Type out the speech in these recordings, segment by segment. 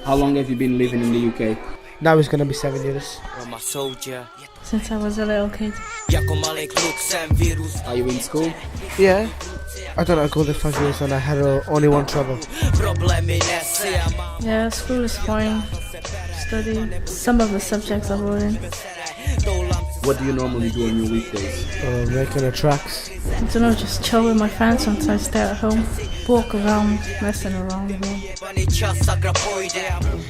How long have you been living in the UK? Now it's gonna be 7 years. Since I was a little kid. Are you in school? Yeah. I don't know, I go there 5 years and I had only one trouble. Yeah, school is fine. Study. Some of the subjects are boring. What do you normally do on your weekdays? Making the tracks. I don't know, just chill with my friends, sometimes stay at home. Walk around, messing around as well.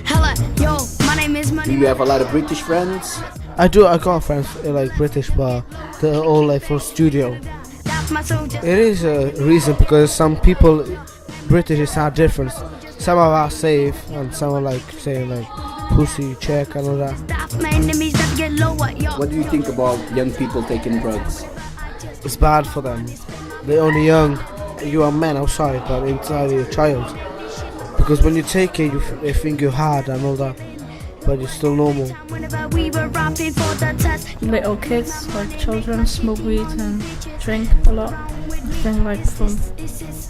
Hello, yo, my name is Money. Do you have a lot of British friends? I got friends like British, but they're all like for studio. That's my soldier. It is a reason because some people, British are different. Some are safe and some are like saying like pussy, check and all that. That's my enemies that get lower, yo. What do you think about young people taking drugs? It's bad for them. They're only young. You are man outside, but inside you're a child. Because when you take it, you think you're hard and all that, but you're still normal. Whenever we were rapping for the test. Little kids, like children, smoke weed and drink a lot. I think like from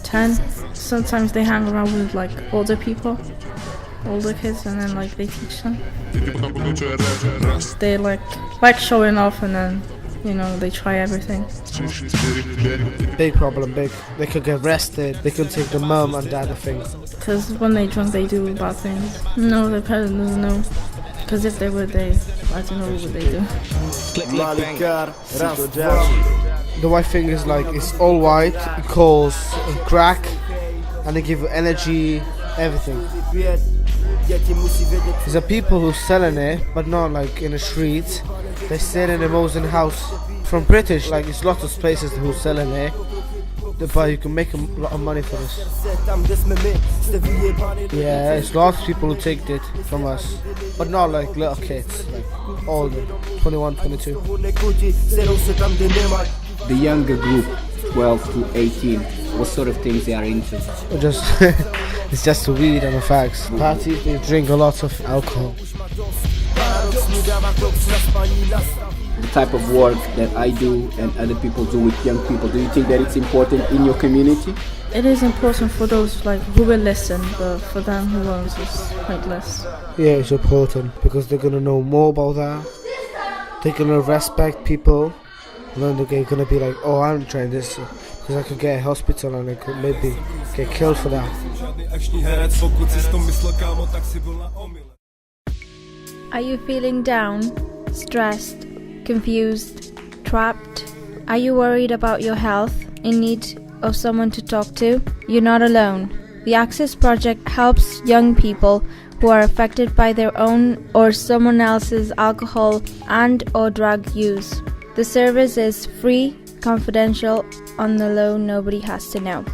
10. Sometimes they hang around with like older people, older kids, and then like they teach them. They like showing off, and then they try everything. Big problem, big. They could get arrested, they could take the mum and dad, I think. Because when they drink, they do bad things. No, their parents doesn't know. Because if they would, I don't know what they do. The white thing is like, it's all white, it calls crack, and they give you energy, everything. There's a people who selling it, but not like in the streets. They sell in the most in the house. From British, like it's lots of places who selling it, but you can make a lot of money for this. Yeah, it's lots of people who take it from us, but not like little kids, like older, 21, 22. The younger group, 12 to 18, what sort of things they are into? It's just the weed and the fags. Parties, they drink a lot of alcohol. The type of work that I do and other people do with young people, do you think that it's important in your community? It is important for those who will listen, but for them who won't, it's pointless. Yeah, it's important because they're gonna know more about that. They're gonna respect people, and then they're gonna be like, oh, I'm trying this because I could get a hospital and I could maybe get killed for that. Are you feeling down, stressed, confused, trapped? Are you worried about your health, in need of someone to talk to? You're not alone. The Access Project helps young people who are affected by their own or someone else's alcohol and/or drug use. The service is free, confidential, on the low, nobody has to know.